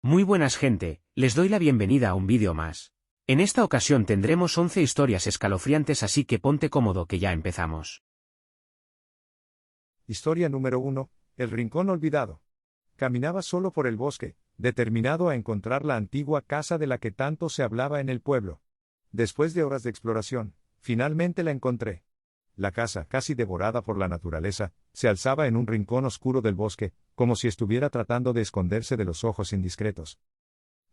Muy buenas gente, les doy la bienvenida a un vídeo más. En esta ocasión tendremos 11 historias escalofriantes, así que ponte cómodo que ya empezamos. Historia número 1. El rincón olvidado. Caminaba solo por el bosque, determinado a encontrar la antigua casa de la que tanto se hablaba en el pueblo. Después de horas de exploración, finalmente la encontré. La casa, casi devorada por la naturaleza, se alzaba en un rincón oscuro del bosque, como si estuviera tratando de esconderse de los ojos indiscretos.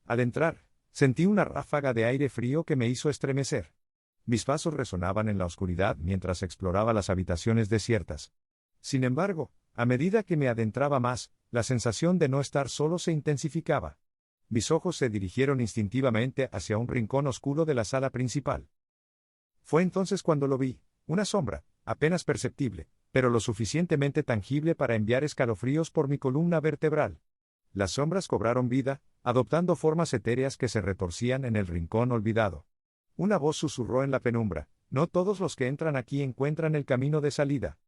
Al entrar, sentí una ráfaga de aire frío que me hizo estremecer. Mis pasos resonaban en la oscuridad mientras exploraba las habitaciones desiertas. Sin embargo, a medida que me adentraba más, la sensación de no estar solo se intensificaba. Mis ojos se dirigieron instintivamente hacia un rincón oscuro de la sala principal. Fue entonces cuando lo vi, una sombra, apenas perceptible, pero lo suficientemente tangible para enviar escalofríos por mi columna vertebral. Las sombras cobraron vida, adoptando formas etéreas que se retorcían en el rincón olvidado. Una voz susurró en la penumbra: no todos los que entran aquí encuentran el camino de salida.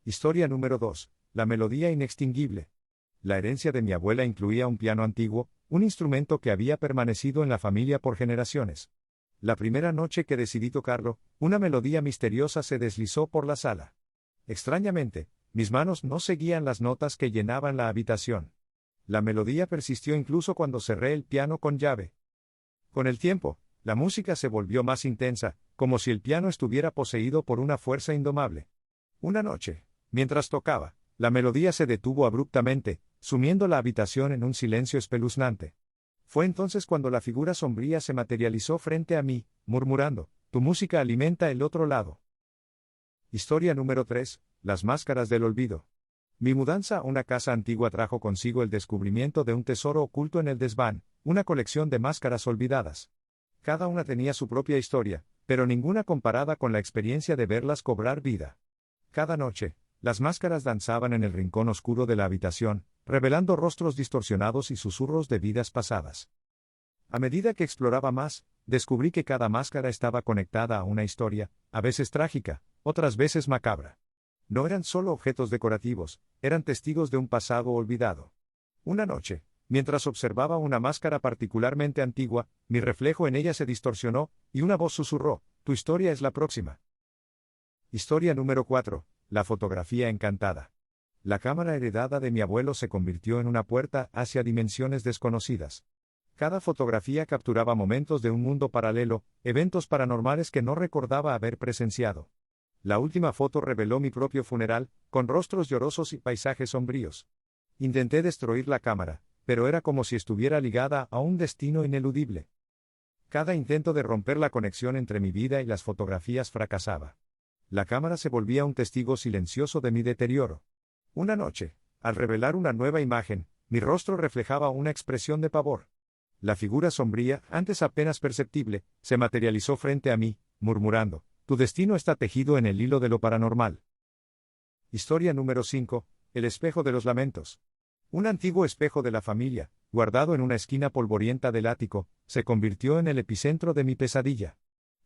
Historia número 2. La melodía inextinguible. La herencia de mi abuela incluía un piano antiguo, un instrumento que había permanecido en la familia por generaciones. La primera noche que decidí tocarlo, una melodía misteriosa se deslizó por la sala. Extrañamente, mis manos no seguían las notas que llenaban la habitación. La melodía persistió incluso cuando cerré el piano con llave. Con el tiempo, la música se volvió más intensa, como si el piano estuviera poseído por una fuerza indomable. Una noche, mientras tocaba, la melodía se detuvo abruptamente, sumiendo la habitación en un silencio espeluznante. Fue entonces cuando la figura sombría se materializó frente a mí, murmurando: tu música alimenta el otro lado. Historia número 3. Las máscaras del olvido. Mi mudanza a una casa antigua trajo consigo el descubrimiento de un tesoro oculto en el desván, una colección de máscaras olvidadas. Cada una tenía su propia historia, pero ninguna comparada con la experiencia de verlas cobrar vida. Cada noche, las máscaras danzaban en el rincón oscuro de la habitación, revelando rostros distorsionados y susurros de vidas pasadas. A medida que exploraba más, descubrí que cada máscara estaba conectada a una historia, a veces trágica, otras veces macabra. No eran solo objetos decorativos, eran testigos de un pasado olvidado. Una noche, mientras observaba una máscara particularmente antigua, mi reflejo en ella se distorsionó, y una voz susurró: tu historia es la próxima. Historia número 4. La fotografía encantada. La cámara heredada de mi abuelo se convirtió en una puerta hacia dimensiones desconocidas. Cada fotografía capturaba momentos de un mundo paralelo, eventos paranormales que no recordaba haber presenciado. La última foto reveló mi propio funeral, con rostros llorosos y paisajes sombríos. Intenté destruir la cámara, pero era como si estuviera ligada a un destino ineludible. Cada intento de romper la conexión entre mi vida y las fotografías fracasaba. La cámara se volvía un testigo silencioso de mi deterioro. Una noche, al revelar una nueva imagen, mi rostro reflejaba una expresión de pavor. La figura sombría, antes apenas perceptible, se materializó frente a mí, murmurando: tu destino está tejido en el hilo de lo paranormal. Historia número 5. El espejo de los lamentos. Un antiguo espejo de la familia, guardado en una esquina polvorienta del ático, se convirtió en el epicentro de mi pesadilla.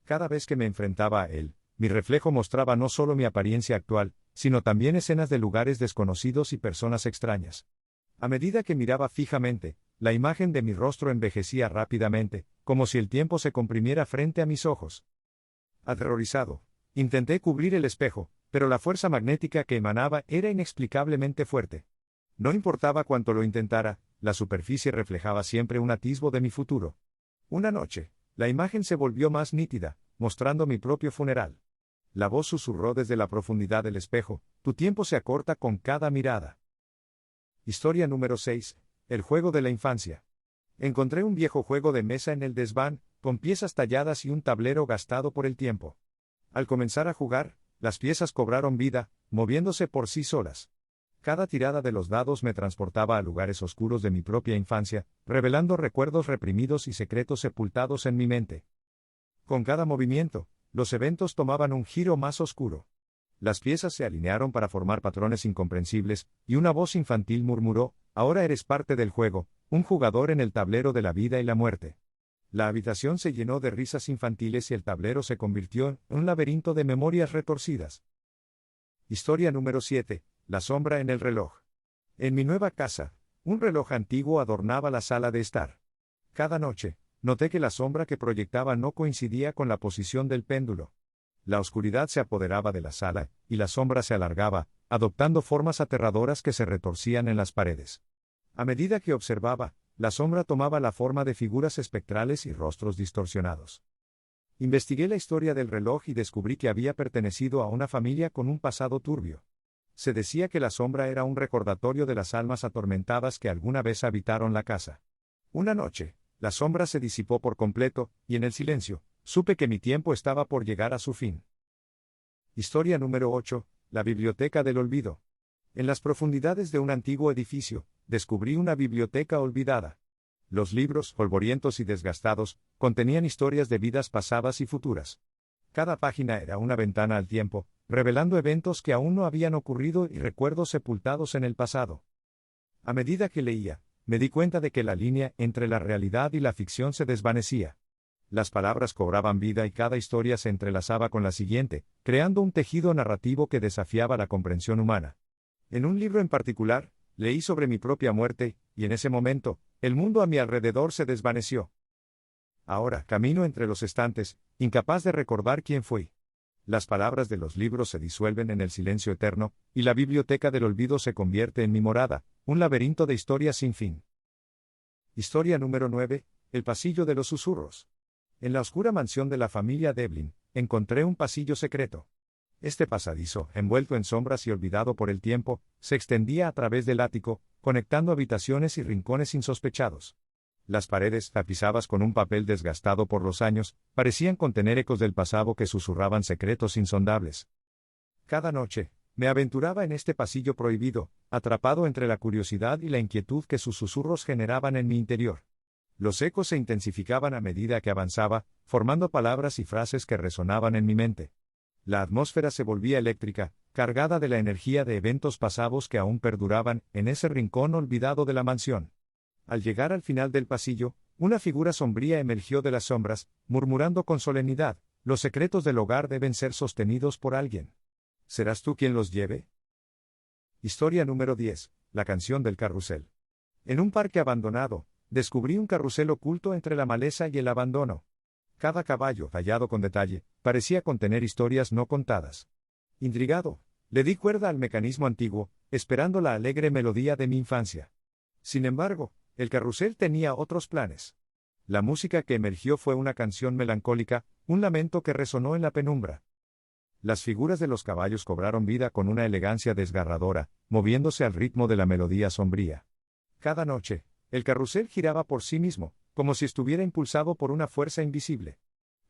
Cada vez que me enfrentaba a él, mi reflejo mostraba no solo mi apariencia actual, sino también escenas de lugares desconocidos y personas extrañas. A medida que miraba fijamente, la imagen de mi rostro envejecía rápidamente, como si el tiempo se comprimiera frente a mis ojos. Aterrorizado, intenté cubrir el espejo, pero la fuerza magnética que emanaba era inexplicablemente fuerte. No importaba cuánto lo intentara, la superficie reflejaba siempre un atisbo de mi futuro. Una noche, la imagen se volvió más nítida, mostrando mi propio funeral. La voz susurró desde la profundidad del espejo: tu tiempo se acorta con cada mirada. Historia número 6. El juego de la infancia. Encontré un viejo juego de mesa en el desván, con piezas talladas y un tablero gastado por el tiempo. Al comenzar a jugar, las piezas cobraron vida, moviéndose por sí solas. Cada tirada de los dados me transportaba a lugares oscuros de mi propia infancia, revelando recuerdos reprimidos y secretos sepultados en mi mente. Con cada movimiento, los eventos tomaban un giro más oscuro. Las piezas se alinearon para formar patrones incomprensibles, y una voz infantil murmuró: ahora eres parte del juego, un jugador en el tablero de la vida y la muerte. La habitación se llenó de risas infantiles y el tablero se convirtió en un laberinto de memorias retorcidas. Historia número 7. La sombra en el reloj. En mi nueva casa, Un reloj antiguo adornaba la sala de estar. Cada noche, noté que la sombra que proyectaba no coincidía con la posición del péndulo. La oscuridad se apoderaba de la sala, y la sombra se alargaba, adoptando formas aterradoras que se retorcían en las paredes. A medida que observaba, la sombra tomaba la forma de figuras espectrales y rostros distorsionados. Investigué la historia del reloj y descubrí que había pertenecido a una familia con un pasado turbio. Se decía que la sombra era un recordatorio de las almas atormentadas que alguna vez habitaron la casa. Una noche, la sombra se disipó por completo, y en el silencio, supe que mi tiempo estaba por llegar a su fin. Historia número 8, la Biblioteca del Olvido. En las profundidades de un antiguo edificio, descubrí una biblioteca olvidada. Los libros, polvorientos y desgastados, contenían historias de vidas pasadas y futuras. Cada página era una ventana al tiempo, revelando eventos que aún no habían ocurrido y recuerdos sepultados en el pasado. A medida que leía, me di cuenta de que la línea entre la realidad y la ficción se desvanecía. Las palabras cobraban vida y cada historia se entrelazaba con la siguiente, creando un tejido narrativo que desafiaba la comprensión humana. En un libro en particular, leí sobre mi propia muerte, y en ese momento, el mundo a mi alrededor se desvaneció. Ahora camino entre los estantes, incapaz de recordar quién fui. Las palabras de los libros se disuelven en el silencio eterno, y la biblioteca del olvido se convierte en mi morada, un laberinto de historias sin fin. Historia número 9, el pasillo de los susurros. En la oscura mansión de la familia Devlin, encontré un pasillo secreto. Este pasadizo, envuelto en sombras y olvidado por el tiempo, se extendía a través del ático, conectando habitaciones y rincones insospechados. Las paredes, tapizadas con un papel desgastado por los años, parecían contener ecos del pasado que susurraban secretos insondables. Cada noche, me aventuraba en este pasillo prohibido, atrapado entre la curiosidad y la inquietud que sus susurros generaban en mi interior. Los ecos se intensificaban a medida que avanzaba, formando palabras y frases que resonaban en mi mente. La atmósfera se volvía eléctrica, cargada de la energía de eventos pasados que aún perduraban en ese rincón olvidado de la mansión. Al llegar al final del pasillo, una figura sombría emergió de las sombras, murmurando con solemnidad: «Los secretos del hogar deben ser sostenidos por alguien. ¿Serás tú quien los lleve?». Historia número 10, la canción del carrusel. En un parque abandonado, descubrí un carrusel oculto entre la maleza y el abandono. Cada caballo, tallado con detalle, parecía contener historias no contadas. Intrigado, le di cuerda al mecanismo antiguo, esperando la alegre melodía de mi infancia. Sin embargo, el carrusel tenía otros planes. La música que emergió fue una canción melancólica, un lamento que resonó en la penumbra. Las figuras de los caballos cobraron vida con una elegancia desgarradora, moviéndose al ritmo de la melodía sombría. Cada noche, el carrusel giraba por sí mismo, como si estuviera impulsado por una fuerza invisible.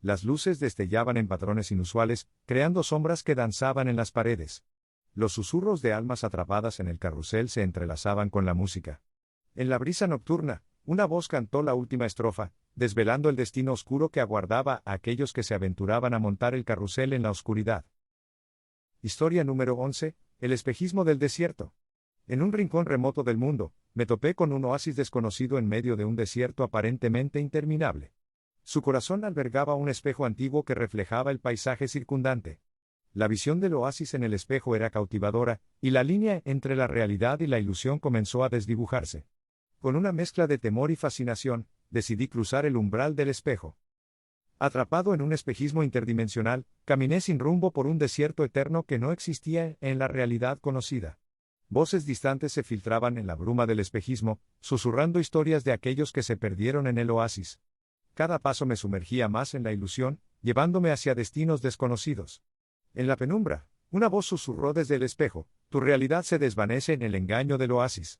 Las luces destellaban en patrones inusuales, creando sombras que danzaban en las paredes. Los susurros de almas atrapadas en el carrusel se entrelazaban con la música. En la brisa nocturna, una voz cantó la última estrofa, desvelando el destino oscuro que aguardaba a aquellos que se aventuraban a montar el carrusel en la oscuridad. Historia número 11, el espejismo del desierto. En un rincón remoto del mundo, me topé con un oasis desconocido en medio de un desierto aparentemente interminable. Su corazón albergaba un espejo antiguo que reflejaba el paisaje circundante. La visión del oasis en el espejo era cautivadora, y la línea entre la realidad y la ilusión comenzó a desdibujarse. Con una mezcla de temor y fascinación, decidí cruzar el umbral del espejo. Atrapado en un espejismo interdimensional, caminé sin rumbo por un desierto eterno que no existía en la realidad conocida. Voces distantes se filtraban en la bruma del espejismo, susurrando historias de aquellos que se perdieron en el oasis. Cada paso me sumergía más en la ilusión, llevándome hacia destinos desconocidos. En la penumbra, una voz susurró desde el espejo: «Tu realidad se desvanece en el engaño del oasis».